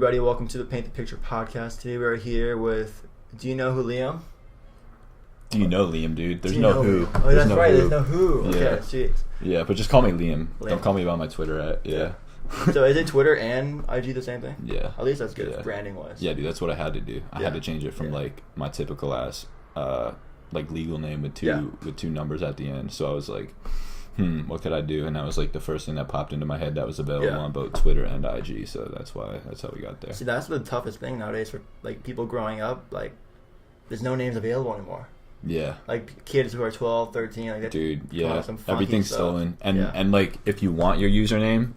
everybody? Welcome to the Paint the Picture podcast. Today we're here with, do you know who Liam? Do you know Liam, dude? There's no who. Oh, that's right. There's no who. Okay, Yeah. sweet. Yeah, but just call me Liam. Don't call me by my Twitter at. Yeah. So is it Twitter and IG the same thing? Yeah. At least that's good, Yeah. branding wise. Yeah, dude, that's what I had to do. I had to change it from like my typical ass, like legal name with two numbers at the end. So I was like, what could I do? And that was like the first thing that popped into my head that was available on both Twitter and IG. So that's how we got there. See, that's the toughest thing nowadays for like people growing up. Like, there's no names available anymore. Yeah. Like kids who are 12, 13, like dude, yeah, everything's stuff. stolen. And like if you want your username,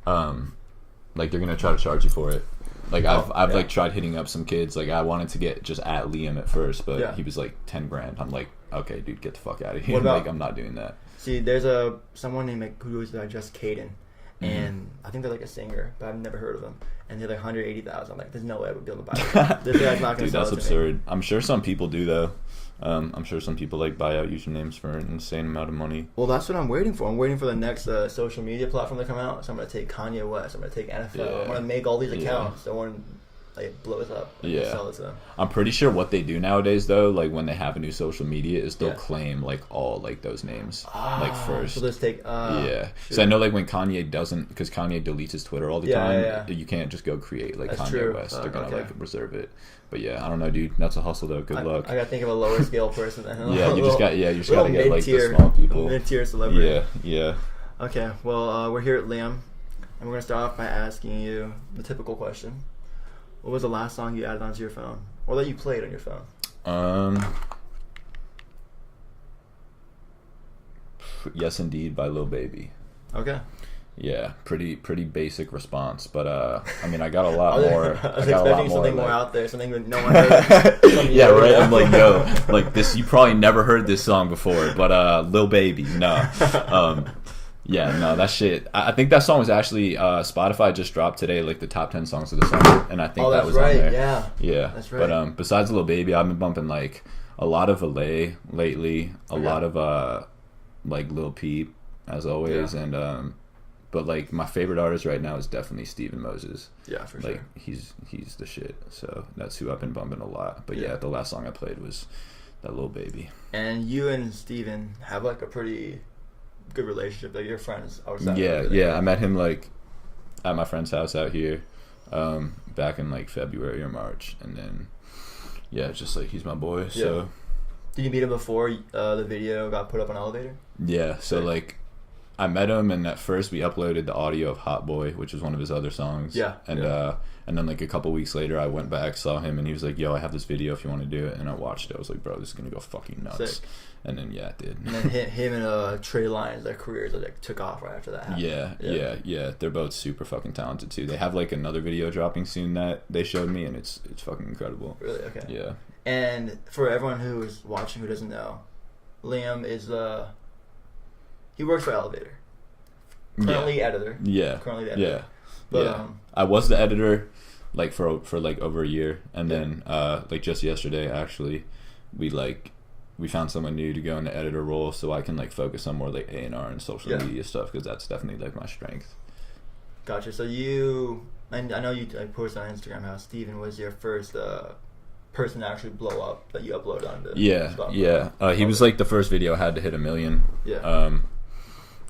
like they're gonna try to charge you for it. Like I've like tried hitting up some kids. Like I wanted to get just at Liam at first, but he was like 10 grand. I'm like, okay, dude, get the fuck out of here. Like I'm not doing that. See, there's someone named who is just Caden, and I think they're like a singer, but I've never heard of them. And they're like 180,000. I'm like, there's no way I would be able to buy that. This guy's not gonna dude, sell that's it to absurd. me. I'm sure some people do though. I'm sure some people like buy out usernames for an insane amount of money. Well, that's what I'm waiting for. I'm waiting for the next social media platform to come out. So I'm gonna take Kanye West. I'm gonna take NFL. Yeah. I'm gonna make all these accounts. So when it blows up, sell it to them. I'm pretty sure what they do nowadays though, like when they have a new social media, is they'll claim like all like those names like first. So let's take So I know like when Kanye doesn't, because Kanye deletes his Twitter all the time, you can't just go create like that's Kanye true. West. They're gonna like reserve it. But yeah, I don't know, dude. That's a hustle though. Good luck. I gotta think of a lower scale person. You just gotta get like the small people. Mid-tier celebrity. Yeah. Okay, well, we're here at Liam, and we're gonna start off by asking you the typical question. What was the last song you added onto your phone, or that you played on your phone? Yes, Indeed by Lil Baby. Okay. Yeah, pretty basic response, but I mean, I got a lot more. I was expecting something more out there, something that no one heard. Yeah, right. I'm like, yo, like this. You probably never heard this song before, but Lil Baby, no. Yeah, no, that shit. I think that song was actually Spotify just dropped today, like the top 10 songs of the summer, and I think that was on there. Yeah, that's right. But besides Lil Baby, I've been bumping like a lot of LA lately, a lot of like Lil Peep as always, and but like my favorite artist right now is definitely Steven Moses. Yeah, for like, sure. He's the shit. So that's who I've been bumping a lot. But yeah, the last song I played was that Lil Baby. And you and Steven have like a pretty good relationship. Like, you're friends outside. Yeah. I met him like at my friend's house out here, back in like February or March, and then it's just like he's my boy. Yeah. So did you meet him before the video got put up on Elevator? Yeah. So like I met him, and at first we uploaded the audio of Hot Boy, which was one of his other songs. Yeah. And then like a couple weeks later, I went back, saw him, and he was like, "Yo, I have this video if you want to do it." And I watched it. I was like, "Bro, this is gonna go fucking nuts." Sick. And then it did. And then him and Trey Lyons, their careers like took off right after that happened. Yeah. They're both super fucking talented too. They have like another video dropping soon that they showed me, and it's fucking incredible. Really? Okay. Yeah. And for everyone who is watching who doesn't know, Liam is he works for Elevator. Currently editor. Yeah. Currently the editor. Yeah. But, I was the editor like for like over a year, and then like just yesterday actually we found someone new to go in the editor role, so I can like focus on more like A&R and social media stuff, because that's definitely like my strength. Gotcha. So I know you posted on Instagram how Steven was your first person to actually blow up that you upload on the Spotify. He was like the first video I had to hit 1 million.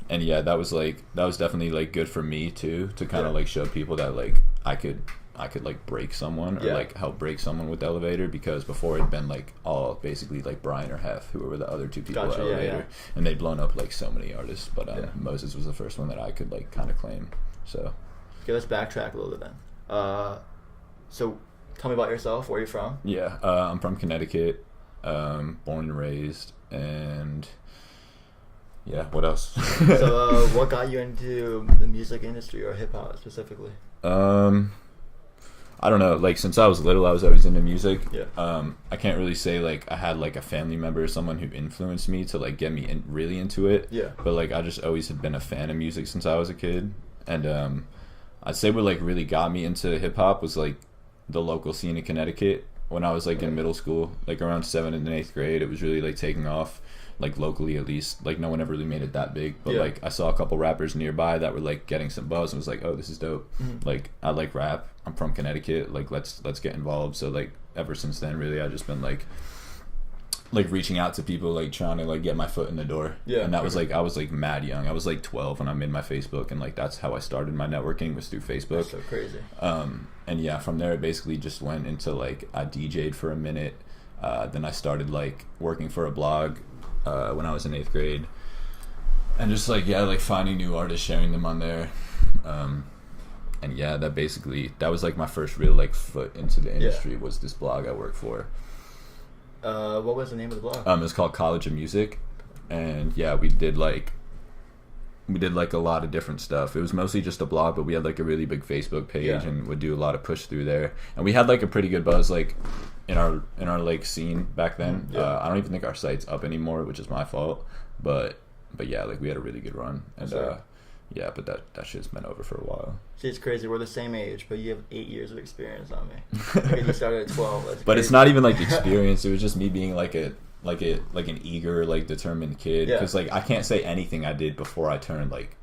And that was definitely like good for me too, to kind of like show people that like I could like break someone or like help break someone with Elevator, because before it'd been like all basically like Brian or Hef, who were the other two people at Elevator, and they'd blown up like so many artists, but Moses was the first one that I could like kind of claim. So okay, let's backtrack a little bit then. So tell me about yourself. Where are you from? I'm from Connecticut, born and raised, and what else? So what got you into the music industry, or hip hop specifically? I don't know, like since I was little I was always into music. I can't really say like I had like a family member or someone who influenced me to like get me really into it, but like I just always had been a fan of music since I was a kid. And I'd say what like really got me into hip hop was like the local scene in Connecticut when I was like in middle school, like around 7th and 8th grade. It was really like taking off. like locally at least. Like no one ever really made it that big, but Yeah. like I saw a couple rappers nearby that were like getting some buzz and was like, oh, this is dope. Like I like rap. I'm from Connecticut. Like let's get involved. So like ever since then, really, I've just been like reaching out to people, like trying to like get my foot in the door. Yeah. And that was like, I was like mad young. I was like 12 when I made my Facebook, and like that's how I started my networking, was through Facebook. That's so crazy. And yeah, from there it basically just went into like I DJ'd for a minute. Then I started like working for a blog when I was in 8th grade, and just like like finding new artists, sharing them on there. And yeah, that was like my first real like foot into the industry, was this blog I worked for. What was the name of the blog? It was called College of Music, and yeah, we did like a lot of different stuff. It was mostly just a blog, but we had like a really big Facebook page and would do a lot of push through there. And we had like a pretty good buzz like in our like scene back then. I don't even think our site's up anymore, which is my fault. But yeah, like we had a really good run, and yeah, but that shit's been over for a while. See, it's crazy. We're the same age, but you have 8 years of experience on me. Like you started at 12. That's but crazy. It's not even like experience. It was just me being like an eager, like determined kid. Because like I can't say anything I did before I turned like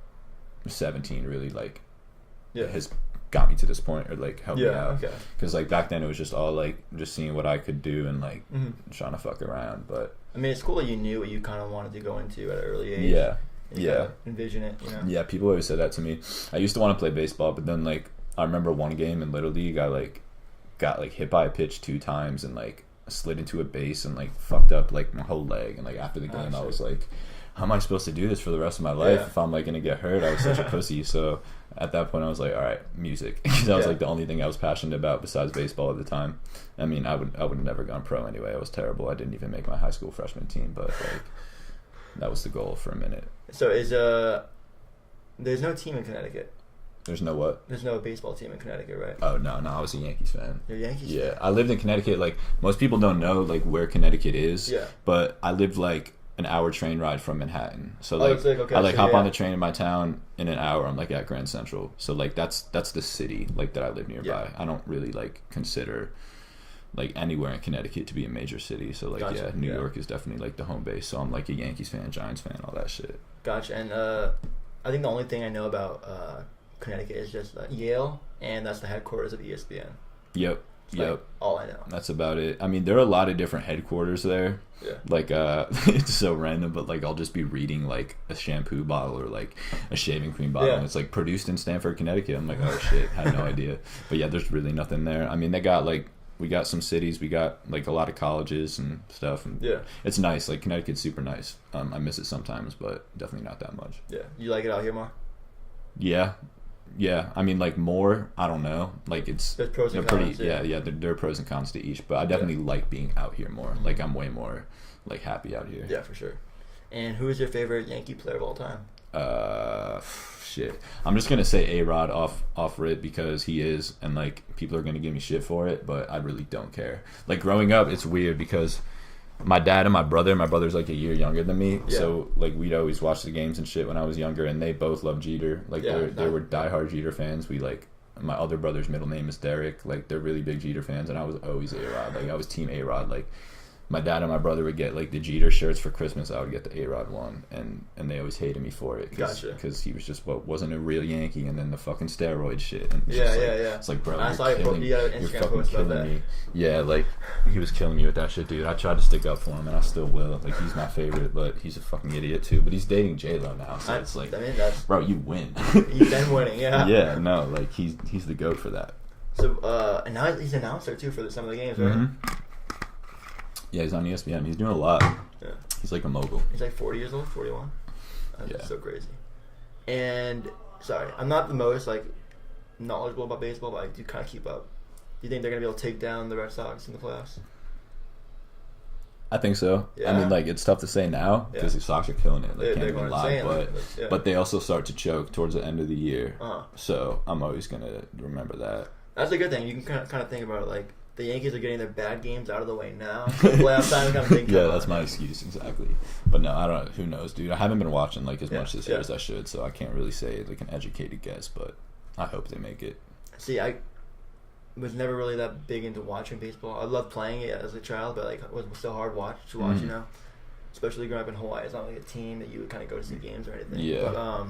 17 really like has got me to this point, or like helped me out. Because like back then it was just all like just seeing what I could do and like trying to fuck around. But I mean, it's cool that you knew what you kind of wanted to go into at an early age. Envision it, you know. Yeah, people always said that to me. I used to want to play baseball, but then like I remember one game in Little League, I like got like hit by a pitch 2 times and like slid into a base and like fucked up like my whole leg. And like after the game, I was like, how am I supposed to do this for the rest of my life if I'm like gonna get hurt? I was such a pussy. So at that point I was like, all right, music. That was like the only thing I was passionate about besides baseball at the time. I mean, I would have never gone pro anyway. I was terrible. I didn't even make my high school freshman team, but like that was the goal for a minute. So there's no team in Connecticut. There's no what? There's no baseball team in Connecticut, right? Oh no, I was a Yankees fan. You're a Yankees fan? Yeah, I lived in Connecticut. Like most people don't know like where Connecticut is. Yeah. But I lived like an hour train ride from Manhattan. So like, I hop on the train in my town, in an hour I'm like at Grand Central. So like that's the city like that I live nearby. Yeah. I don't really like consider like anywhere in Connecticut to be a major city. So like New York is definitely like the home base. So I'm like a Yankees fan, Giants fan, all that shit. Gotcha. And I think the only thing I know about Connecticut is just Yale, and that's the headquarters of ESPN. Yep. Like, all I know. That's about it. I mean, there are a lot of different headquarters there. Yeah. Like, it's so random, but like I'll just be reading like a shampoo bottle or like a shaving cream bottle, and it's like produced in Stamford, Connecticut. I'm like, oh shit, had no idea. But yeah, there's really nothing there. I mean, they got like, we got some cities, we got like a lot of colleges and stuff, and it's nice. Like Connecticut's super nice. I miss it sometimes, but definitely not that much. Yeah, you like it out here more? Yeah. I mean, like more. I don't know. Like it's there's pros and cons. There are pros and cons to each, but I definitely like being out here more. Like I'm way more like happy out here. Yeah, for sure. And who is your favorite Yankee player of all time? Shit. I'm just gonna say A-Rod off rip because he is, and like people are gonna give me shit for it, but I really don't care. Like growing up, it's weird because my dad and my brother's like a year younger than me, so like we'd always watch the games and shit when I was younger, and they both love Jeter. Like they were diehard Jeter fans. We like, my other brother's middle name is Derek. Like they're really big Jeter fans, and I was always A-Rod. Like I was team A-Rod. Like my dad and my brother would get like the Jeter shirts for Christmas. I would get the A-Rod one, and they always hated me for it because he was just wasn't a real Yankee, and then the fucking steroid shit. And it's like, bro, you're fucking killing me. Yeah, like he was killing me with that shit, dude. I tried to stick up for him, and I still will. Like he's my favorite, but he's a fucking idiot too. But he's dating J-Lo now, so it's like, bro, you win. You've been winning, yeah. No, like he's the GOAT for that. So and now he's an announcer too for some of the games, right? Mm-hmm. Yeah, he's on ESPN. He's doing a lot. Yeah. He's like a mogul. He's like 40 years old, 41. That's so crazy. And, sorry, I'm not the most, like, knowledgeable about baseball, but I do kind of keep up. Do you think they're going to be able to take down the Red Sox in the playoffs? I think so. Yeah. I mean, like, it's tough to say now because the Sox are killing it. They can't even lie, but they also start to choke towards the end of the year. So I'm always going to remember that. That's a good thing. You can kind of think about it, like, the Yankees are getting their bad games out of the way now. So playoff time kind of thing. Yeah, that's my excuse, exactly. But no, I don't know. Who knows, dude? I haven't been watching like as much this year as I should, so I can't really say like an educated guess. But I hope they make it. See, I was never really that big into watching baseball. I loved playing it as a child, but like it was so hard to watch, you know. especially growing up in Hawaii. It's not like a team that you would kind of go to see games or anything. Yeah. But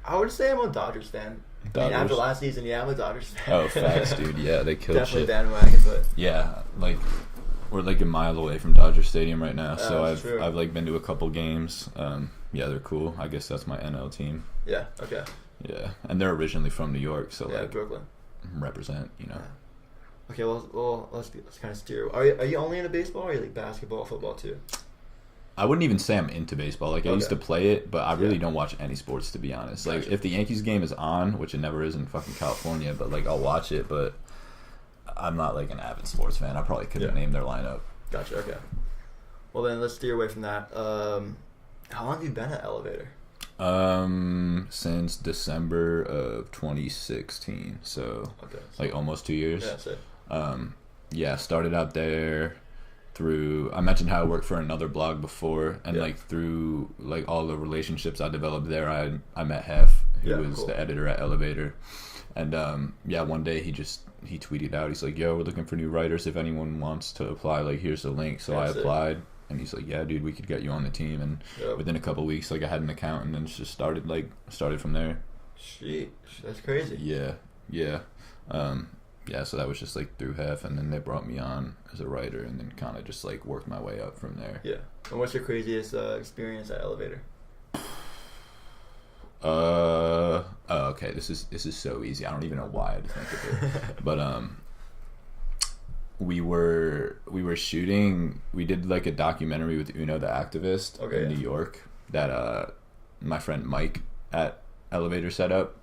I would say I'm a Dodgers fan. I mean, after last season, yeah, I'm a Dodgers fan. Oh, facts, dude. Yeah, they killed Definitely shit. bandwagon, but yeah, like we're like a mile away from Dodger Stadium right now, so true. I've like been to a couple games. Yeah, they're cool. I guess that's my NL team. Yeah. Okay. Yeah, and they're originally from New York, so like Brooklyn. Represent, you know. Okay, well, let's kind of steer. Are you only into baseball, or are you like basketball, football too? I wouldn't even say I'm into baseball. Like I used to play it, but I really don't watch any sports, to be honest. Like if the Yankees game is on, which it never is in fucking California, but like I'll watch it. But I'm not like an avid sports fan. I probably couldn't name their lineup. Gotcha. Okay. Well then, let's steer away from that. How long have you been at Elevator? Since December of 2016, so like almost 2 years. Yeah, that's it. Yeah, started out there through, I mentioned how I worked for another blog before, and like through like all the relationships I developed there, I met Hef, who was the editor at Elevator, and one day he tweeted out, he's like, yo, we're looking for new writers, if anyone wants to apply, like here's the link. So I applied. And he's like, yeah, dude, we could get you on the team. And within a couple of weeks, like I had an account, and then it just started from there. Sheesh, that's crazy. Yeah. So that was just like through Hef, and then they brought me on as a writer, and then kind of just like worked my way up from there. Yeah. And what's your craziest experience at Elevator? Okay, this is so easy. I don't even know why I had to think of it. But we were shooting, we did like a documentary with Uno the activist in New York that my friend Mike at Elevator set up,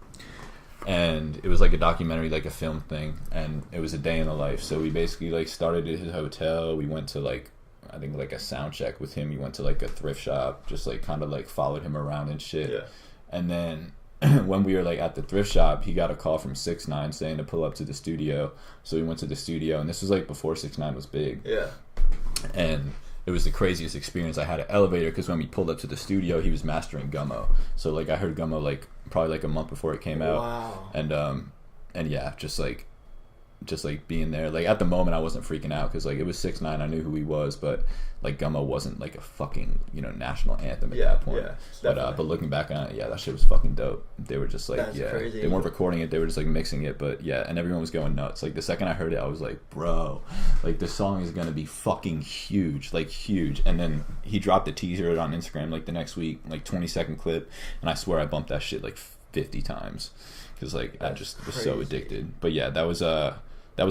and it was like a documentary, like a film thing, and it was a day in the life. So we basically like started at his hotel, we went to like, I think like a sound check with him, we went to like a thrift shop, just like kind of like followed him around and shit. And then when we were like at the thrift shop, he got a call from 6ix9ine saying to pull up to the studio. So we went to the studio, and this was like before 6ix9ine was big. Yeah. And it was the craziest experience I had at Elevator, because when we pulled up to the studio, he was mastering Gummo. So like I heard Gummo like probably like a month before it came out. Wow. And yeah, just like being there, like at the moment I wasn't freaking out, because like it was 6ix9ine, I knew who he was, but like Gummo wasn't like a fucking, you know, national anthem at that point. But looking back on it, that shit was fucking dope. They were just like, crazy. They weren't recording it, they were just like mixing it, but and everyone was going nuts. Like the second I heard it, I was like, bro, like this song is gonna be fucking huge, like huge. And then he dropped a teaser on Instagram like the next week, like 20-second clip, and I swear I bumped that shit like 50 times, because like I just was so addicted. But yeah, that was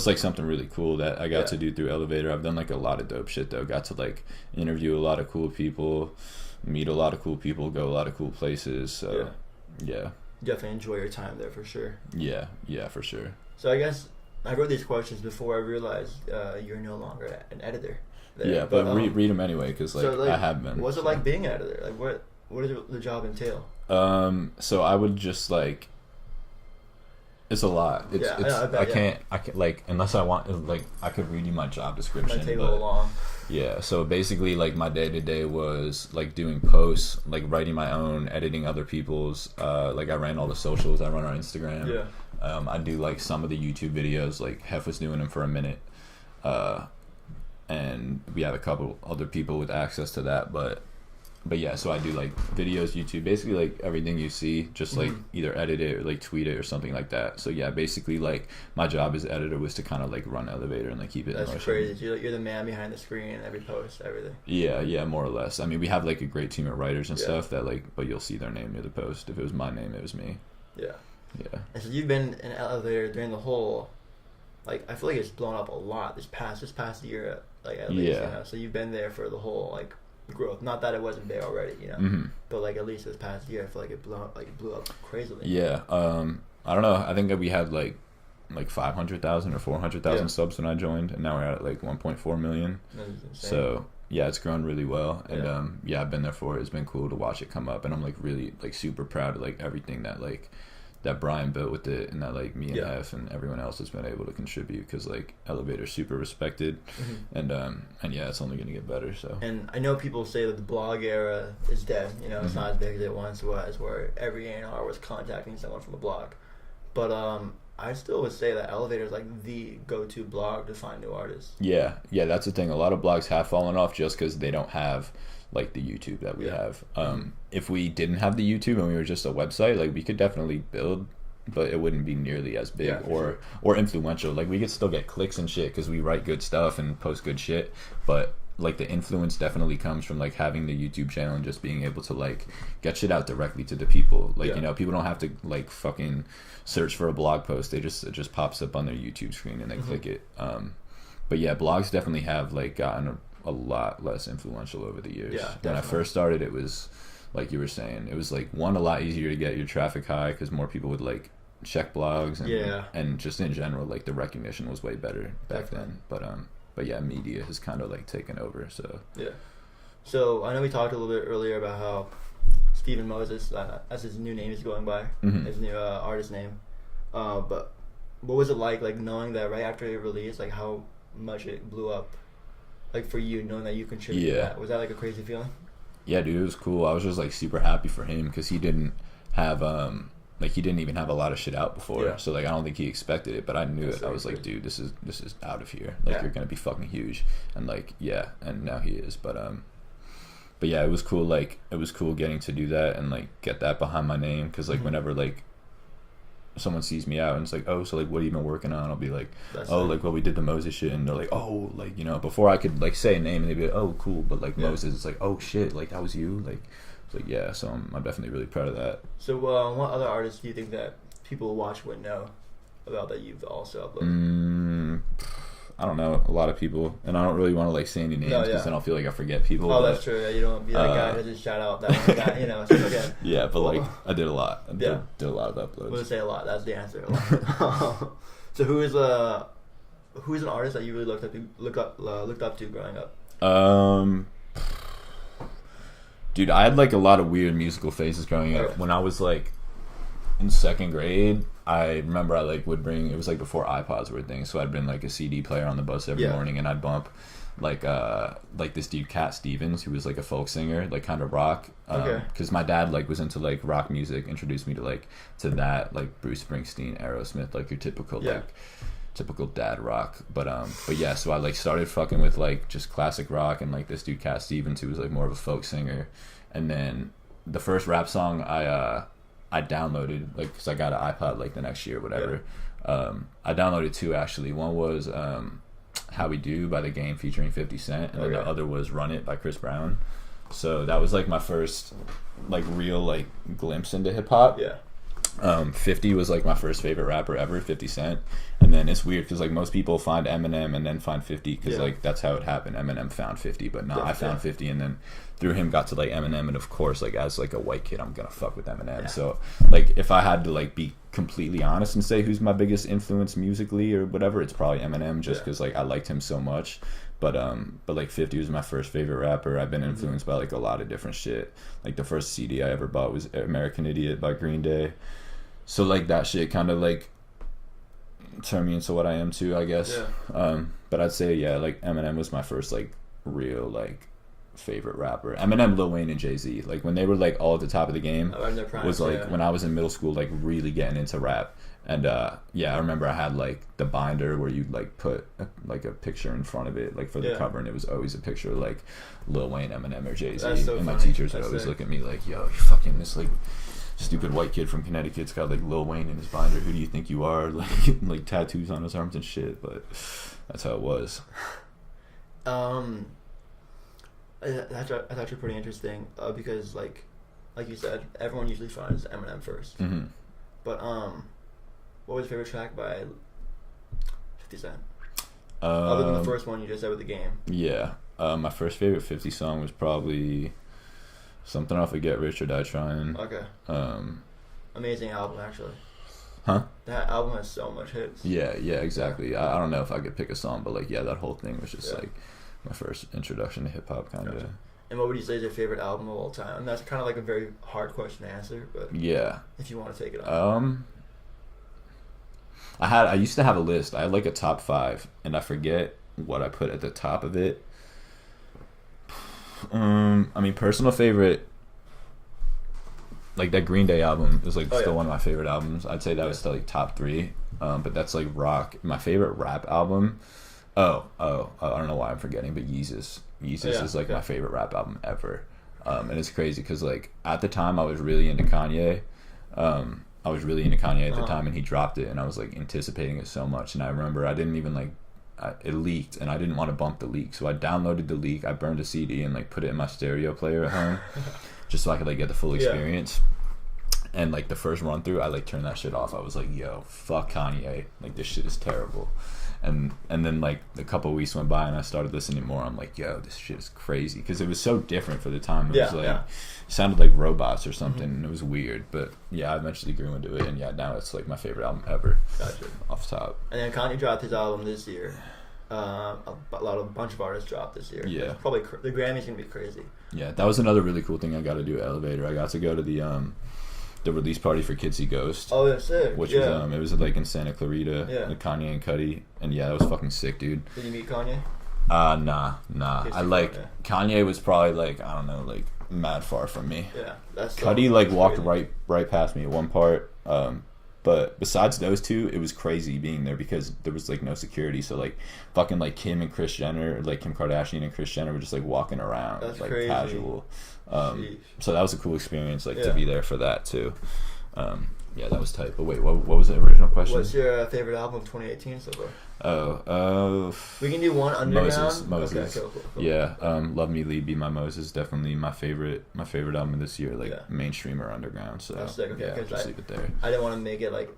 like something really cool that I got to do through Elevator. I've done like a lot of dope shit though. Got to like interview a lot of cool people, meet a lot of cool people, go a lot of cool places. So yeah. Definitely enjoy your time there for sure. Yeah, for sure. So I guess I wrote these questions before I realized you're no longer an editor there. Yeah, but read them anyway, because like, I have been. What's it like being an editor? Like what does the job entail? So I would just like, it's a lot. I can't like, unless I want, like I could read you my job description. Might take a little long. Yeah, so basically like my day to day was like doing posts, like writing my own, editing other people's. Like I ran all the socials. I run our Instagram. Yeah. I do like some of the YouTube videos. Like Hef was doing them for a minute, and we have a couple other people with access to that, but yeah, so I do like videos, YouTube, basically like everything you see, just like either edit it or like tweet it or something like that. So yeah, basically like my job as editor was to kind of like run Elevator and like keep it in motion. That's crazy. You're the man behind the screen, every post, everything. Yeah, more or less. I mean, we have like a great team of writers and stuff that like, but you'll see their name near the post. If it was my name, it was me. Yeah. And so you've been in Elevator during the whole, like I feel like it's blown up a lot this past year, like at least. You know? So you've been there for the whole like growth. Not that it wasn't there already, you know, but like at least this past year, I feel like it blew up crazily. Yeah, I don't know. I think that we had like 500,000 or 400,000 subs when I joined, and now we're at like 1.4 million. So yeah, it's grown really well, and I've been there for it. It's been cool to watch it come up, and I'm like really like super proud of like everything that like that Brian built with it, and that like me and Hef and everyone else has been able to contribute, because like Elevator's super respected, and yeah, it's only gonna get better. So, and I know people say that the blog era is dead, you know, it's not as big as it once was, where every A&R was contacting someone from a blog, but I still would say that Elevator is like the go-to blog to find new artists. Yeah, that's the thing. A lot of blogs have fallen off just because they don't have like the YouTube that we have. If we didn't have the YouTube and we were just a website, like we could definitely build, but it wouldn't be nearly as big or influential. Like we could still get clicks and shit because we write good stuff and post good shit, but like the influence definitely comes from like having the YouTube channel and just being able to like get shit out directly to the people. Like, you know, people don't have to like fucking search for a blog post. It just pops up on their YouTube screen and they click it. But yeah, blogs definitely have like gotten a lot less influential over the years. When I first started, it was like you were saying, it was like a lot easier to get your traffic high because more people would like check blogs and just in general like the recognition was way better back then. But yeah, media has kind of like taken over. So I know we talked a little bit earlier about how Stephen Moses, that's his new name he's going by, his new artist name. But what was it like knowing that right after it released, like how much it blew up, like for you, knowing that you contributed to that? Was that like a crazy feeling? Yeah, dude, it was cool. I was just like super happy for him because he didn't have he didn't even have a lot of shit out before, so like I don't think he expected it, but I knew it. I was like, dude, this is out of here. Like you're gonna be fucking huge, and like and now he is. But yeah, it was cool. Like it was cool getting to do that and like get that behind my name because like whenever like someone sees me out and it's like, oh, so like what have you been working on? I'll be like, like well we did the Moses shit, and they're like, oh, like you know, before I could like say a name and they'd be like, oh cool, but like Moses, it's like, oh shit, like that was you, like. Like so I'm definitely really proud of that. So what other artists do you think that people who watch would know about that you've also uploaded? I don't know, a lot of people, and I don't really want to like say any names because then I'll feel like I forget people. Oh, that's true. You don't want to be that guy who just shout out that one guy, you know. So okay. Yeah, but like I did a lot. I did a lot of uploads. We'll say a lot. That's the answer. A lot. So who is an artist that you really looked up to growing up? Dude, I had like a lot of weird musical phases growing up. When I was like in second grade, I remember I like would bring, it was like before iPods were a thing, so I'd bring like a CD player on the bus every morning, and I'd bump like this dude Cat Stevens, who was like a folk singer, like kind of rock. Because my dad like was into like rock music, introduced me to that, like Bruce Springsteen, Aerosmith, like your typical typical dad rock. But yeah, so I like started fucking with like just classic rock and like this dude Cat Stevens, who was like more of a folk singer. And then the first rap song I downloaded, like because I got an iPod like the next year or whatever. I downloaded two actually. One was How We Do by The Game featuring 50 Cent, and then the other was Run It by Chris Brown. So that was like my first like real like glimpse into hip hop. 50 was like my first favorite rapper ever, 50 Cent. And then it's weird because like most people find Eminem and then find 50 because like that's how it happened. Eminem found 50, but I found 50 and then through him got to like Eminem, and of course like as like a white kid I'm gonna fuck with Eminem. So like if I had to like be completely honest and say who's my biggest influence musically or whatever, it's probably Eminem, just because like I liked him so much. But like 50 was my first favorite rapper. I've been influenced by like a lot of different shit. Like the first CD I ever bought was American Idiot by Green Day. So like that shit kind of like turned me into what I am too, I guess. But I'd say like Eminem was my first like real like favorite rapper. Eminem, Lil Wayne, and Jay-Z, like when they were like all at the top of the game, was like when I was in middle school, like really getting into rap. And I remember I had like the binder where you'd like put like a picture in front of it, like for the cover, and it was always a picture of like Lil Wayne, Eminem, or Jay-Z. And my teachers would always look at me like, yo, you fucking this like stupid white kid from Connecticut's got like Lil Wayne in his binder. Who do you think you are? Like tattoos on his arms and shit. But that's how it was. That's actually pretty interesting because like you said, everyone usually finds Eminem first. But what was your favorite track by 50 Cent? Other than the first one you just said with The Game. My first favorite 50 song was probably something off of Get Rich or Die Trying. Amazing album, actually. Huh? That album has so much hits. Yeah, exactly. I don't know if I could pick a song, but like that whole thing was just like my first introduction to hip hop, kind of. And what would you say is your favorite album of all time? And that's kind of like a very hard question to answer, but if you want to take it on. I used to have a list. I had like a top 5, and I forget what I put at the top of it. I mean, personal favorite like that Green Day album is like still yeah. one of my favorite albums. I'd say that was still like top 3. But that's like rock. My favorite rap album. I don't know why I'm forgetting, but Yeezus is like my favorite rap album ever. And it's crazy because like at the time I was really into Kanye. At the time, and he dropped it, and I was like anticipating it so much. And I remember I didn't even like it leaked, and I didn't want to bump the leak, so I downloaded the leak. I burned a CD and like put it in my stereo player at home, just so I could like get the full experience. And like the first run through, I like turned that shit off. I was like, yo, fuck Kanye, like this shit is terrible. And then like a couple of weeks went by and I started listening more. I'm like, yo, this shit is crazy, because it was so different for the time. It was like it sounded like robots or something. And it was weird, but I eventually grew into it, and now it's like my favorite album ever. Gotcha. Off the top. And then Kanye dropped his album this year. A bunch of artists dropped this year. Yeah, probably the Grammys gonna be crazy. Yeah, that was another really cool thing I got to do at Elevator. I got to go to the release party for Kitsy Ghost. Oh, that's sick. Which was it was like in Santa Clarita. Yeah. With Kanye and Cudi, and that was fucking sick, dude. Did you meet Kanye? Nah. I like Kanye was probably like, I don't know, like mad far from me. Yeah, that's Cudi like walked right past me at one part. But besides those two, it was crazy being there because there was like no security. So like fucking like Kim and Kris Jenner, like Kim Kardashian and Kris Jenner were just like walking around. That's like crazy. Casual. So that was a cool experience, like to be there for that too. That was tight. But wait, what was the original question? What's your favorite album of 2018 so far? We can do one underground. Moses. Okay, cool. Yeah, Love Me Lead Be My Moses, definitely my favorite album of this year, like mainstream or underground. So that's sick. Okay, just leave it there. I didn't want to make it like,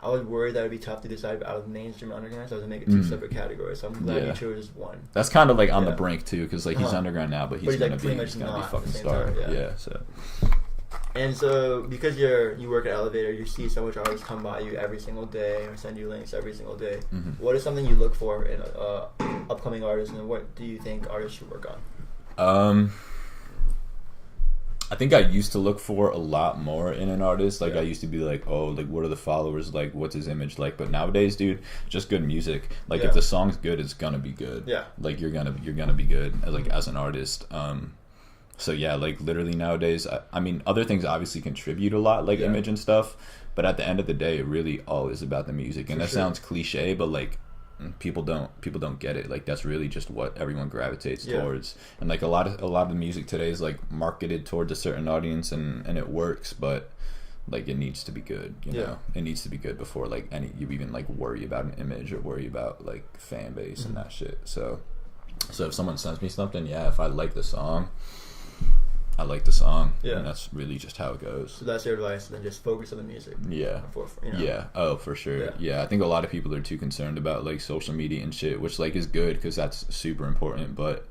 I was worried that it would be tough to decide out of mainstream and underground, so I was going to make it 2 separate categories. So I'm glad you chose just one. That's kind of like on the brink too, because like he's underground now, but he's going to be fucking star. Yeah. So. And so, because you work at Elevator, you see so much artists come by you every single day or send you links every single day. Mm-hmm. What is something you look for in upcoming artists, and what do you think artists should work on? I think I used to look for a lot more in an artist. Like I used to be like, oh, like what are the followers like? What's his image like? But nowadays, dude, just good music. Like if the song's good, it's gonna be good. Yeah. Like you're gonna be good as an artist. So like literally nowadays, I mean, other things obviously contribute a lot, like image and stuff. But at the end of the day, it really all is about the music. And that sounds cliche, but like people don't get it. Like that's really just what everyone gravitates towards. And like a lot of the music today is like marketed towards a certain audience, and it works, but like it needs to be good. You know, it needs to be good before like you even like worry about an image or worry about like fan base and that shit. So if someone sends me something, if I like the song. I like the song, and that's really just how it goes. So that's your advice, then just focus on the music. Yeah. For sure. Yeah, I think a lot of people are too concerned about like social media and shit, which like is good because that's super important. But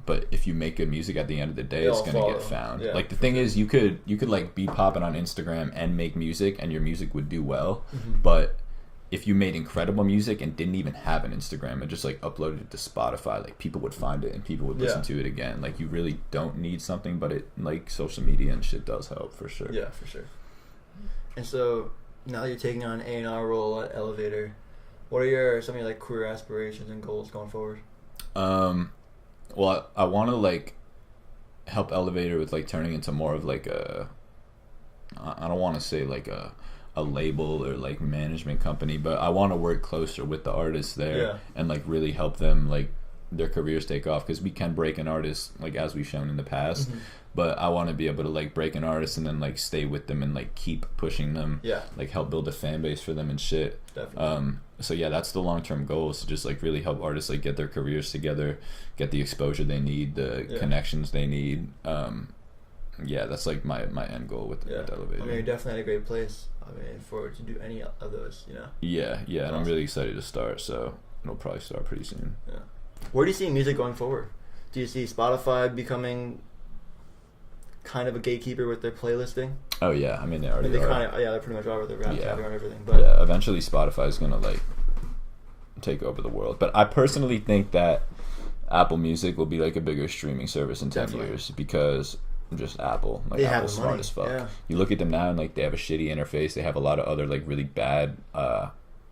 but if you make good music, at the end of the day, it's gonna get found. Yeah, like the thing is, you could like be popping on Instagram and make music, and your music would do well, but if you made incredible music and didn't even have an Instagram and just like uploaded it to Spotify, like people would find it and people would listen to it again. Like you really don't need something, but it like social media and shit does help for sure. Yeah, for sure. And so now that you're taking on an A&R role at Elevator, what are some of your like career aspirations and goals going forward? Well, I want to like help Elevator with like turning into more of like I don't want to say like a label or like management company, but I want to work closer with the artists there and like really help them like their careers take off, because we can break an artist like as we've shown in the past, but I want to be able to like break an artist and then like stay with them and like keep pushing them, like help build a fan base for them and shit. Definitely. So that's the long-term goal, is to just like really help artists like get their careers together, get the exposure they need, the connections they need. That's like my end goal with Elevator. I mean, you're definitely at a great place. I mean, to do any of those, you know. Yeah, awesome. And I'm really excited to start, so it'll probably start pretty soon. Yeah. Where do you see music going forward? Do you see Spotify becoming kind of a gatekeeper with their playlisting? Oh yeah, I mean they already are. They're pretty much are with their rap category and everything. But eventually Spotify is gonna like take over the world. But I personally think that Apple Music will be like a bigger streaming service in 10 years, because just Apple. Like Apple's smart as fuck. Yeah. You look at them now and like they have a shitty interface. They have a lot of other like really bad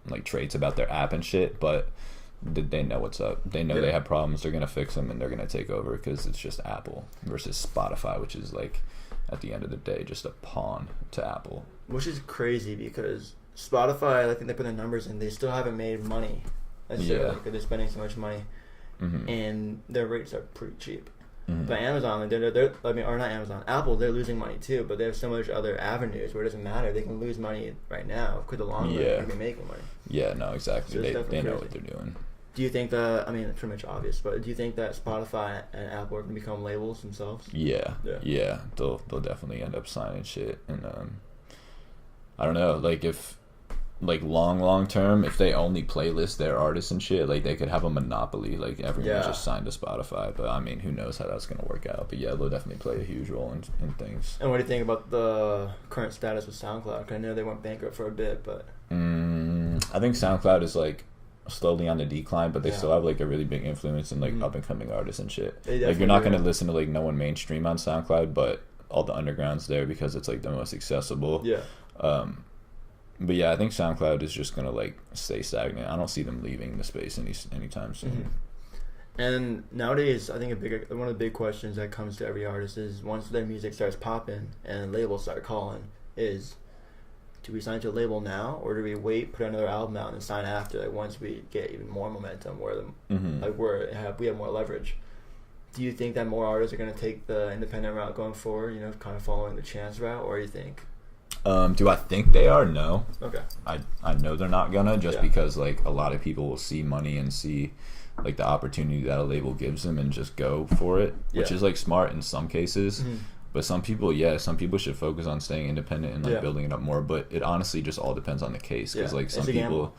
like traits about their app and shit, but they know what's up. They know they have problems. They're gonna fix them and they're gonna take over, because it's just Apple versus Spotify, which is like at the end of the day just a pawn to Apple. Which is crazy because Spotify, I think they put their numbers in, they still haven't made money. Like they're spending so much money, and their rates are pretty cheap. But Amazon, or not Amazon, Apple, they're losing money too. But they have so much other avenues where it doesn't matter. They can lose money right now. Because the long run, they're gonna be making money. Yeah, no, exactly. So they know what they're doing. Do you think that? I mean, it's pretty much obvious, but do you think that Spotify and Apple are gonna become labels themselves? Yeah. They'll definitely end up signing shit, and I don't know, like if. Like long term, if they only playlist their artists and shit, like they could have a monopoly, like everyone just signed to Spotify. But I mean, who knows how that's gonna work out? But yeah, they'll definitely play a huge role in things. And what do you think about the current status with SoundCloud? 'Cause I know they went bankrupt for a bit, but I think SoundCloud is like slowly on the decline, but they still have like a really big influence in like up and coming artists and shit. Like you're not gonna listen to like no one mainstream on SoundCloud, but all the underground's there because it's like the most accessible. But yeah, I think SoundCloud is just gonna like stay stagnant. I don't see them leaving the space anytime soon. And nowadays, I think one of the big questions that comes to every artist is once their music starts popping and labels start calling, is do we sign to a label now or do we wait, put another album out and sign after? Like once we get even more momentum, where we have more leverage. Do you think that more artists are gonna take the independent route going forward? You know, kind of following the Chance route, or you think? Do I think they are? No. Okay. I know they're not gonna, just because like a lot of people will see money and see like the opportunity that a label gives them and just go for it, which is like smart in some cases. But some people should focus on staying independent and like building it up more. But it honestly just all depends on the case, because like some people,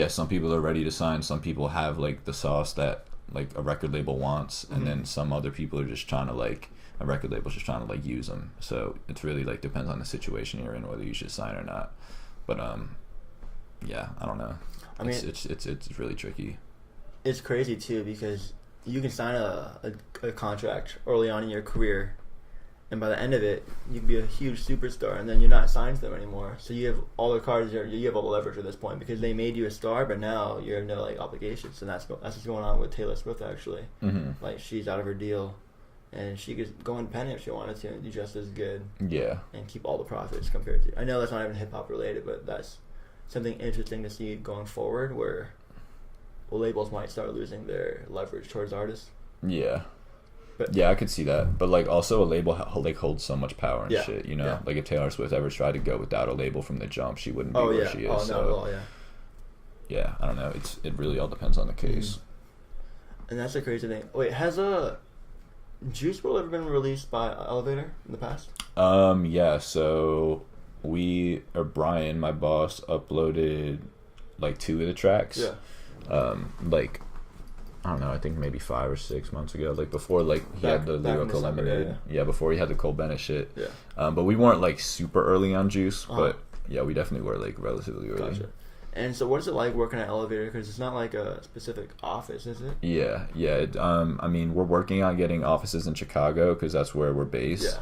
some people are ready to sign. Some people have like the sauce that like a record label wants, and then some other people are just trying to like. A record label's just trying to like use them, so it's really like depends on the situation you're in whether you should sign or not. But I don't know. I mean, it's really tricky. It's crazy too because you can sign a contract early on in your career, and by the end of it, you can be a huge superstar, and then you're not signed to them anymore. So you have all the cards, you have all the leverage at this point because they made you a star, but now you have no like obligations, and that's what's going on with Taylor Swift actually. Like she's out of her deal. And she could go independent if she wanted to and do just as good. Yeah. And keep all the profits compared to... I know that's not even hip-hop related, but that's something interesting to see going forward where labels might start losing their leverage towards artists. Yeah. But, I could see that. But, like, also a label, like, holds so much power and shit, you know? Yeah. Like, if Taylor Swift ever tried to go without a label from the jump, she wouldn't be where she is. Oh, not at all, yeah, I don't know. It really all depends on the case. And that's the crazy thing. Wait, has Juice WRLD ever been released by Elevator in the past? Yeah, so Brian, my boss, uploaded like 2 of the tracks. Yeah. Like, I don't know, I think maybe 5 or 6 months ago, like before like he had the Lyrical Lemonade. Yeah, before he had the Cole Bennett shit. Yeah. But we weren't like super early on Juice, but yeah, we definitely were like relatively early. Gotcha. And so what is it like working at Elevator? Because it's not like a specific office, is it? Yeah. I mean, we're working on getting offices in Chicago because that's where we're based.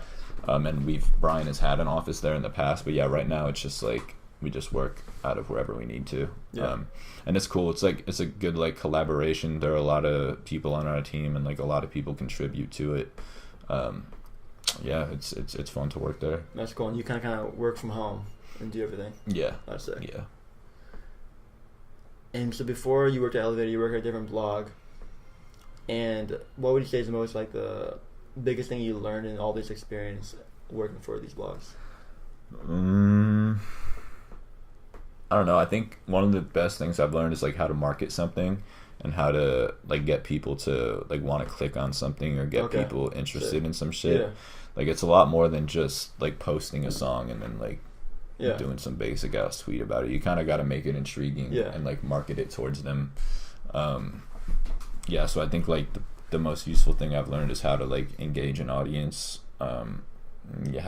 Yeah. And Brian has had an office there in the past, but yeah, right now it's just like we just work out of wherever we need to. Yeah. And it's cool. It's like it's a good like collaboration. There are a lot of people on our team, and like a lot of people contribute to it. Yeah, it's fun to work there. That's cool. And you kind of work from home and do everything. Yeah. That's sick. Yeah. And so before you worked at Elevator, you worked at a different blog. And what would you say is the most like the biggest thing you learned in all this experience working for these blogs? I don't know. I think one of the best things I've learned is like how to market something and how to like get people to like want to click on something or get people interested in some shit. Yeah. Like it's a lot more than just like posting a song and then like doing some basic ass tweet about it. You kind of got to make it intriguing and like market it towards them. So I think like the most useful thing I've learned is how to like engage an audience. How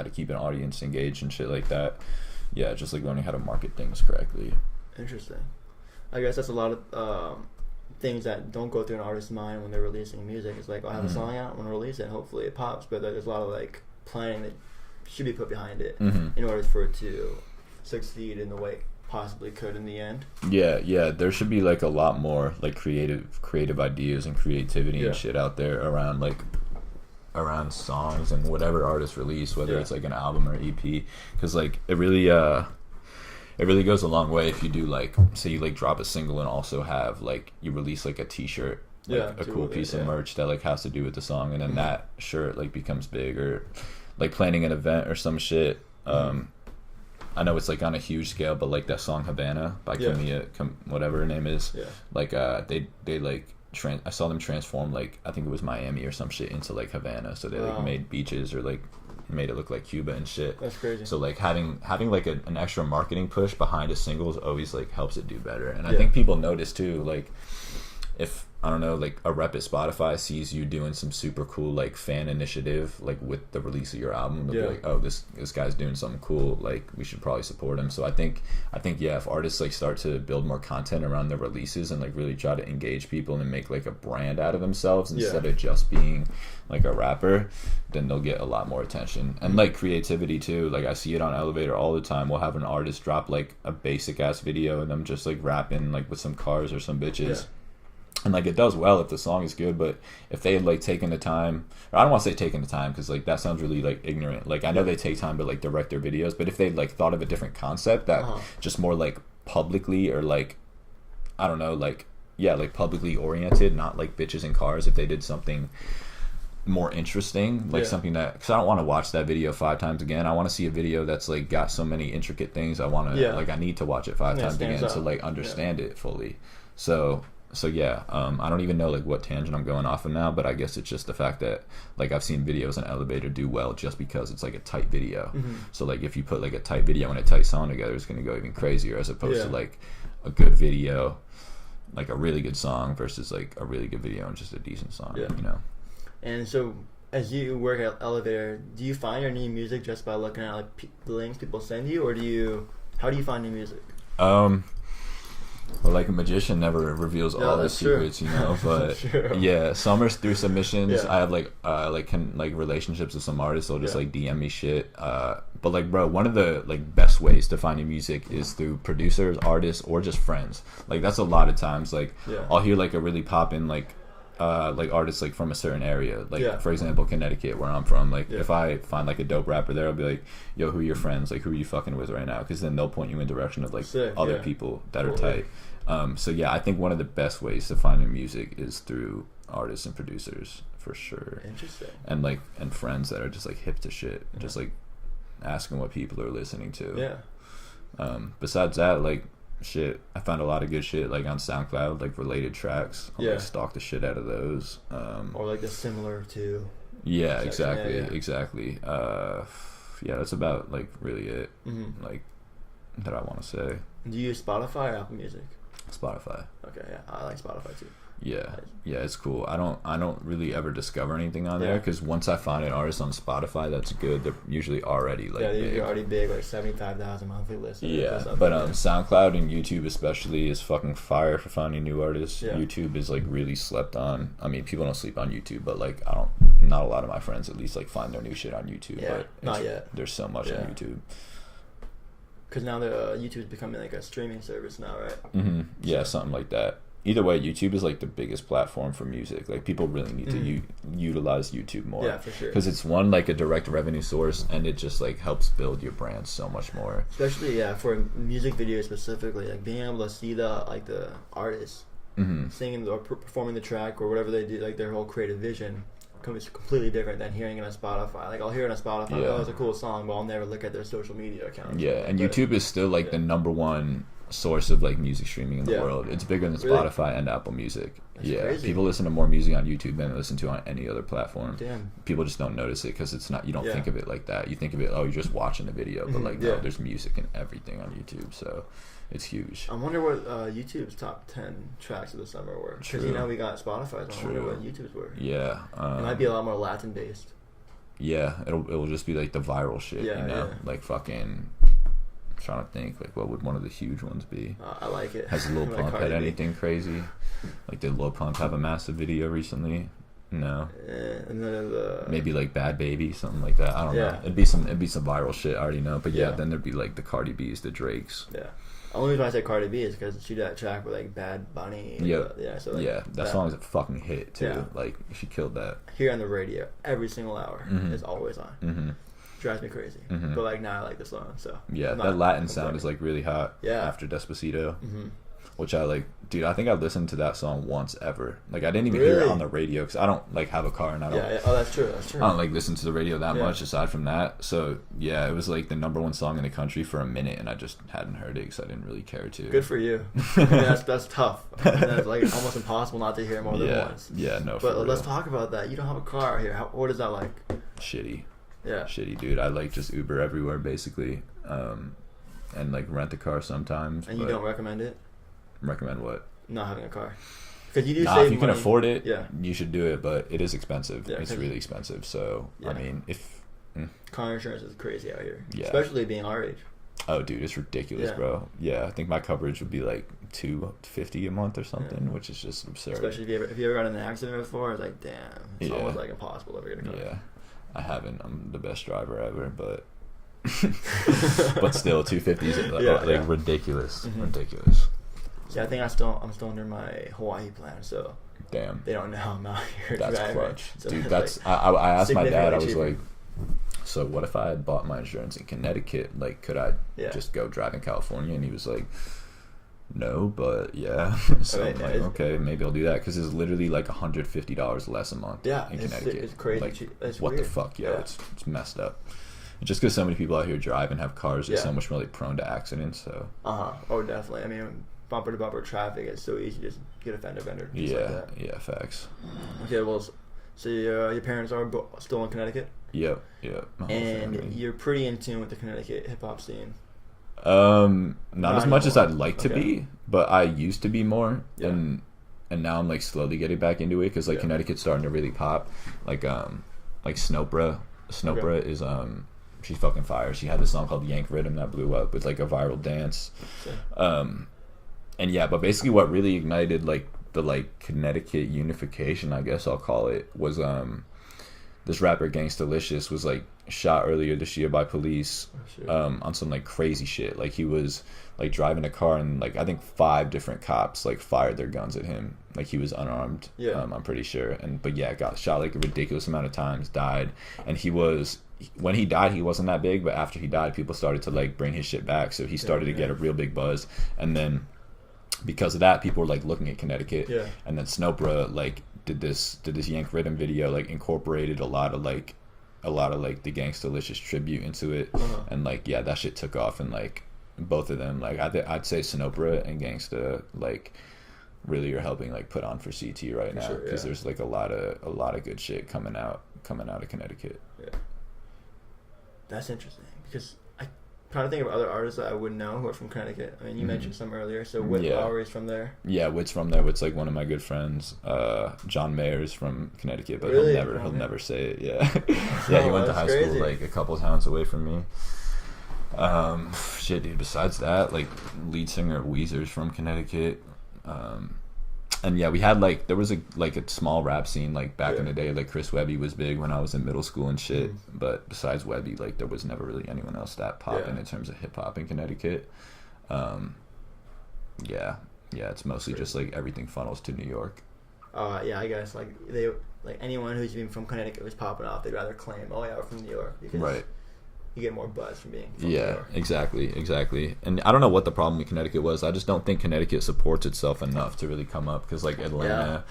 to keep an audience engaged and shit like that. Yeah, just like learning how to market things correctly. Interesting. I guess that's a lot of things that don't go through an artist's mind when they're releasing music. It's like, I have a song out, I'm going to release it, hopefully it pops. But there's a lot of like planning that should be put behind it in order for it to succeed in the way it possibly could in the end. Yeah, there should be like a lot more like creative ideas and creativity and shit out there around around songs and whatever artist release, whether it's like an album or EP, because like it really goes a long way if you do like, say you like drop a single and also have like you release like a t-shirt, like a cool piece of merch that like has to do with the song, and then that shirt like becomes big, or like planning an event or some shit. I know it's like on a huge scale, but like that song Havana by Camilla, whatever her name is, like they like I saw them transform, like I think it was Miami or some shit, into like Havana, so they like made beaches or like made it look like Cuba and shit. That's crazy. So like having like an extra marketing push behind a single always like helps it do better, and I think people notice too, like if I don't know, like a rep at Spotify sees you doing some super cool like fan initiative like with the release of your album, they'll be like, oh, this guy's doing something cool, like we should probably support him. So I think if artists like start to build more content around their releases and like really try to engage people and make like a brand out of themselves instead of just being like a rapper, then they'll get a lot more attention. And like creativity too, like I see it on Elevator all the time. We'll have an artist drop like a basic ass video and them just like rapping like with some cars or some bitches. And like it does well if the song is good, but if they had like taken the time, or I don't want to say taking the time because like that sounds really like ignorant. Like I know they take time to like direct their videos, but if they like thought of a different concept that just more like publicly, or like I don't know, like like publicly oriented, not like bitches and cars. If they did something more interesting, like something that, because I don't want to watch that video 5 times again. I want to see a video that's like got so many intricate things. I want to like I need to watch it 5 times again to like understand it fully. So yeah, I don't even know like what tangent I'm going off of now, but I guess it's just the fact that like I've seen videos on Elevator do well just because it's like a tight video. So like if you put like a tight video and a tight song together, it's going to go even crazier, as opposed to like a good video, like a really good song versus like a really good video and just a decent song, you know? And so as you work at Elevator, do you find your new music just by looking at like the links people send you, or how do you find new music? Well, like a magician never reveals all the secrets, you know. But some are through submissions. I have like relationships with some artists. They'll just like DM me shit. But like, bro, one of the like best ways to find new music is through producers, artists, or just friends. Like that's a lot of times. Like I'll hear like a really poppin' like artists like from a certain area, like for example Connecticut, where I'm from. Like if I find like a dope rapper there, I'll be like, yo, who are your friends, like who are you fucking with right now? Because then they'll point you in direction of like other people that are tight. So yeah, I think one of the best ways to find new music is through artists and producers, for sure. Interesting. And friends that are just like hip to shit, just like asking what people are listening to. Besides that, like shit, I found a lot of good shit like on SoundCloud, like related tracks. I'll like stalk the shit out of those. Or like the similar to. Yeah, exactly. That's about like really it. Like that I want to say. Do you use Spotify or Apple Music? Spotify. Okay, I like Spotify too. Yeah, it's cool. I don't really ever discover anything on there, because once I find an artist on Spotify that's good, they're usually already like they're already big, like 75,000 monthly listeners. But SoundCloud and YouTube especially is fucking fire for finding new artists. YouTube is like really slept on. I mean, people don't sleep on YouTube, but like not a lot of my friends at least like find their new shit on YouTube. But not yet. There's so much on YouTube. Because now YouTube's becoming like a streaming service now, right? Yeah, something like that. Either way, YouTube is like the biggest platform for music. Like people really need to utilize YouTube more. Yeah, for sure. Because it's one, like a direct revenue source, and it just like helps build your brand so much more. Especially for music videos specifically, like being able to see the artist singing or performing the track or whatever they do, like their whole creative vision. It's completely different than hearing it on Spotify. Like I'll hear it on Spotify, oh, it's a cool song, but I'll never look at their social media accounts. Yeah, and YouTube is still like the number one source of like music streaming in the world. It's bigger than Spotify and Apple Music. That's crazy. People listen to more music on YouTube than they listen to on any other platform. Damn. People just don't notice it because it's not. You don't think of it like that. You think of it, oh, you're just watching a video, but like no, there's music and everything on YouTube. So it's huge. I wonder what YouTube's top 10 tracks of the summer were. Because we got Spotify. So I wonder what YouTube's were. Yeah, it might be a lot more Latin based. Yeah, it'll just be like the viral shit. Like fucking. Trying to think, like what would one of the huge ones be? I like it. Has Lil Pump had anything crazy? Like did Lil Pump have a massive video recently? No. And then maybe like Bad Baby, something like that. I don't know. It'd be some viral shit. I already know. But then there'd be like the Cardi B's, the Drakes. Yeah. Only reason I say Cardi B is because she did that track with like Bad Bunny. So like, that song is a fucking hit too. Yeah. Like she killed that. Here on the radio, every single hour is always on. Mm-hmm. Drives me crazy. Mm-hmm. But like now I like the song. So that Latin sound is like really hot. Yeah. After Despacito. Mm-hmm. Which I like, dude. I think I listened to that song once ever. Like I didn't even hear it on the radio because I don't like have a car and I don't. Yeah. Oh, that's true. I don't like listen to the radio that much aside from that. So it was like the #1 song in the country for a minute, and I just hadn't heard it because I didn't really care to. Good for you. I mean, that's tough. That's like almost impossible not to hear more than once. Yeah, no. But let's talk about that. You don't have a car here. What is that like? Shitty. Yeah. Shitty, dude. I like just Uber everywhere basically, and like rent a car sometimes. And you don't recommend it? Recommend what? Not having a car. Because you do save if you money. can afford it, you should do it, but it is expensive. It's really expensive. So, I mean, car insurance is crazy out here. Yeah. Especially being our age. Oh, dude, it's ridiculous, bro. Yeah, I think my coverage would be like $250 a month or something, which is just absurd. Especially if you ever got in an accident before, it's like, damn. It's almost like impossible to ever get a car. Yeah. I haven't. I'm the best driver ever, but... but still, 250 is like ridiculous. Mm-hmm. Ridiculous. See, I think I'm still under my Hawaii plan, so damn, they don't know I'm out here. That's driving. clutch, So dude. That's I asked my dad. I was cheaper. like, so what if I had bought my insurance in Connecticut? Like, could I just go drive in California? And he was like, no, but so I'm like, okay, maybe I'll do that because it's literally like $150 less a month. in Connecticut. It's crazy. Like, it's what weird. the fuck, yo? It's messed up. Just because so many people out here drive and have cars, they're so much more like prone to accidents. So oh, definitely. I mean, bumper to bumper traffic, it's so easy to just get a fender bender. Yeah, facts. Okay, well, so your parents are still in Connecticut? Yep. And you're pretty in tune with the Connecticut hip hop scene. Not as much as I'd like to be, but I used to be more, and now I'm like slowly getting back into it because like Connecticut's starting to really pop. Like Snopra is she's fucking fire. She had this song called Yank Rhythm that blew up with like a viral dance. And but basically what really ignited like the like Connecticut unification, I guess I'll call it, was this rapper Gangstalicious was like shot earlier this year by police on some like crazy shit. Like he was like driving a car and like I think 5 different cops like fired their guns at him. Like he was unarmed. I'm pretty sure. But got shot like a ridiculous amount of times, died. And when he died, he wasn't that big, but after he died, people started to like bring his shit back. So he started to get a real big buzz. And then because of that, people were like looking at Connecticut. And then Snopra like did this Yank Rhythm video, like incorporated a lot of like the Gangstalicious tribute into it. And like that shit took off. And like both of them, like I'd say Snopra and Gangsta like really are helping like put on for CT right now because there's like a lot of good shit coming out of Connecticut. That's interesting because I trying to think of other artists that I would know who are from Connecticut. I mean, you mentioned some earlier. So Whit Lowry's from there. Yeah, Whit's from there. Whit's like one of my good friends. John Mayer's from Connecticut, but he'll never say it. Yeah, he went to high school like a couple towns away from me. Shit, dude. Besides that, like lead singer of Weezer's from Connecticut. And we had like there was a small rap scene like back in the day. Like Chris Webby was big when I was in middle school and shit. But besides Webby, like there was never really anyone else that popping in terms of hip hop in Connecticut. It's mostly just like everything funnels to New York. I guess like anyone who's even from Connecticut was popping off, they'd rather claim, we're from New York because you get more buzz from being from New York. Exactly. And I don't know what the problem with Connecticut was. I just don't think Connecticut supports itself enough to really come up because like Atlanta,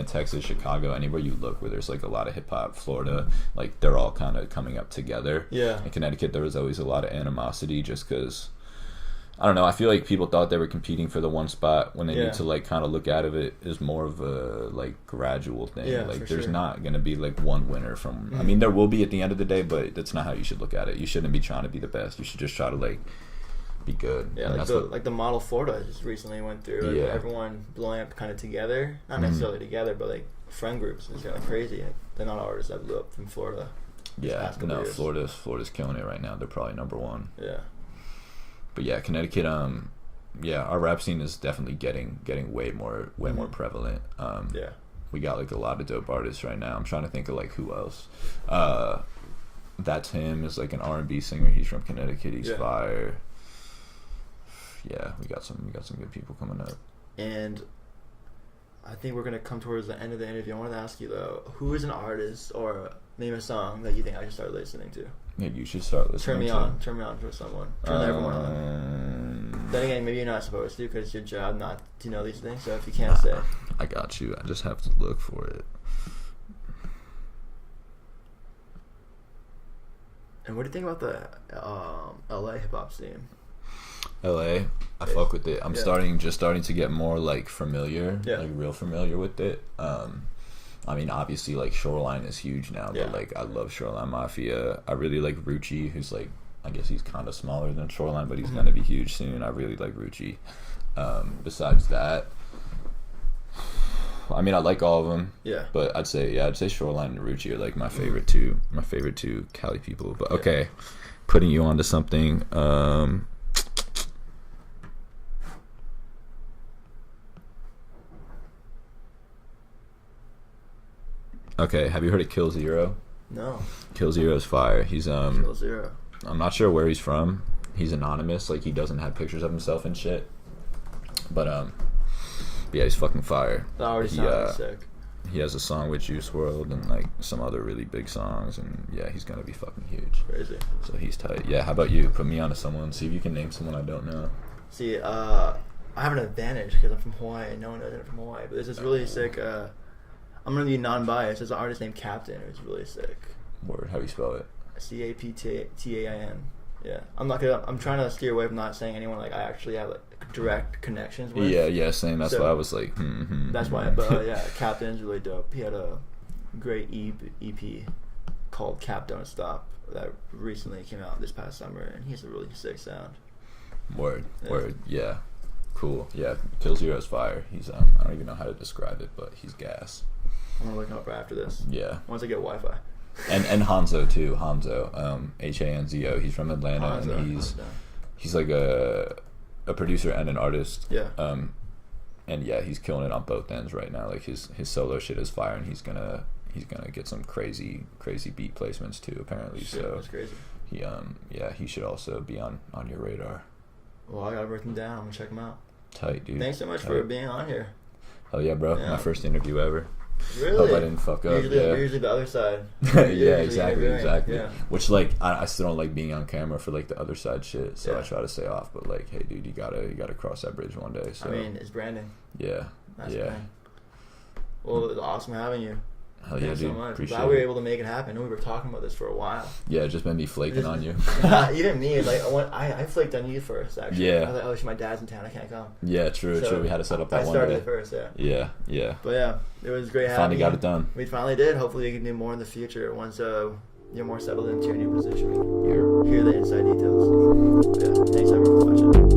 Texas, Chicago, anywhere you look where there's like a lot of hip hop, Florida, like they're all kind of coming up together. In Connecticut, there was always a lot of animosity just because I don't know. I feel like people thought they were competing for the one spot when they need to like kind of look out of it as more of a like gradual thing. Like there's not going to be like one winner from. I mean, there will be at the end of the day, but that's not how you should look at it. You shouldn't be trying to be the best. You should just try to like be good. Like the model Florida just recently went through. Like, everyone blowing up kind of together, not necessarily together, but like friend groups. It's kind of crazy. Like, they're not artists that blew up from Florida. Florida's killing it right now. They're probably #1. But Connecticut, our rap scene is definitely getting way more prevalent. we got like a lot of dope artists right now. I'm trying to think of like who else. That's him is like an R&B singer. He's from Connecticut. He's fire. Yeah, we got some good people coming up. And I think we're gonna come towards the end of the interview. I wanted to ask you though, who is an artist or name a song that you think I should start listening to? Yeah, you should start listening. Turn me on for someone. Turn everyone on. Then again, maybe you're not supposed to because it's your job not to know these things. So if you can't say, I got you. I just have to look for it. And what do you think about the LA hip hop scene? LA, I fuck with it. I'm starting to get more like familiar, like real familiar with it. I mean, obviously, like Shoreline is huge now, but like I love Shoreline Mafia. I really like Rucci, who's like, I guess he's kind of smaller than Shoreline, but he's gonna be huge soon. I really like Rucci. Besides that, I mean, I like all of them. Yeah. But I'd say Shoreline and Rucci are like my favorite two Cali people. But okay, putting you onto something. Okay, have you heard of Kill Zero? No. Kill Zero's fire. He's Kill Zero. I'm not sure where he's from. He's anonymous, like he doesn't have pictures of himself and shit. But yeah, he's fucking fire. That already sounds sick. He has a song with Juice WRLD and like some other really big songs, and yeah, he's gonna be fucking huge. Crazy. So he's tight. Yeah, how about you? Put me onto someone. See if you can name someone I don't know. See, I have an advantage because I'm from Hawaii. No one knows I'm from Hawaii, but this is really sick. I'm gonna be non-biased. There's an artist named Captain who's really sick. Word. How do you spell it? Captain. Yeah. I'm trying to steer away from not saying anyone like I actually have like direct connections with. Yeah, same. That's why I was like. That's why. But yeah, Captain's really dope. He had a great EP called Cap Don't Stop that recently came out this past summer, and he has a really sick sound. Word. Yeah. Cool. Yeah. Kill Zero's fire. He's I don't even know how to describe it, but he's gas. I'm gonna look him up right after this. Yeah. Once I get Wi-Fi. And Hanzo too. Hanzo. Hanzo. He's from Atlanta, and he's like a producer and an artist. Yeah. And yeah, he's killing it on both ends right now. Like his solo shit is fire, and he's gonna get some crazy beat placements too. Apparently, shit, so that's crazy. He should also be on your radar. Well, I got everything down. I'm gonna check him out. Tight, dude. Thanks so much for being on here. Hell yeah, bro. Yeah. My first interview ever. Really? Hope I didn't fuck up. Usually the other side. Yeah, exactly. Yeah. Which like I still don't like being on camera for like the other side shit. So I try to stay off. But like, hey, dude, you gotta cross that bridge one day. So I mean, it's branding. Yeah. That's well, it was awesome having you. Hell yeah, dude. So much. Glad we were able to make it happen. We were talking about this for a while. Yeah, just been me flaking on you. Even me, like I flaked on you first. Actually, yeah. I was like, oh shit, my dad's in town. I can't come. Yeah, true. We had to set up that one day. I started it first. Yeah. But yeah, it was great having Finally got it done. We finally did. Hopefully, we can do more in the future once you're more settled into your new position. Hear the inside details. Yeah. Thanks everyone for watching.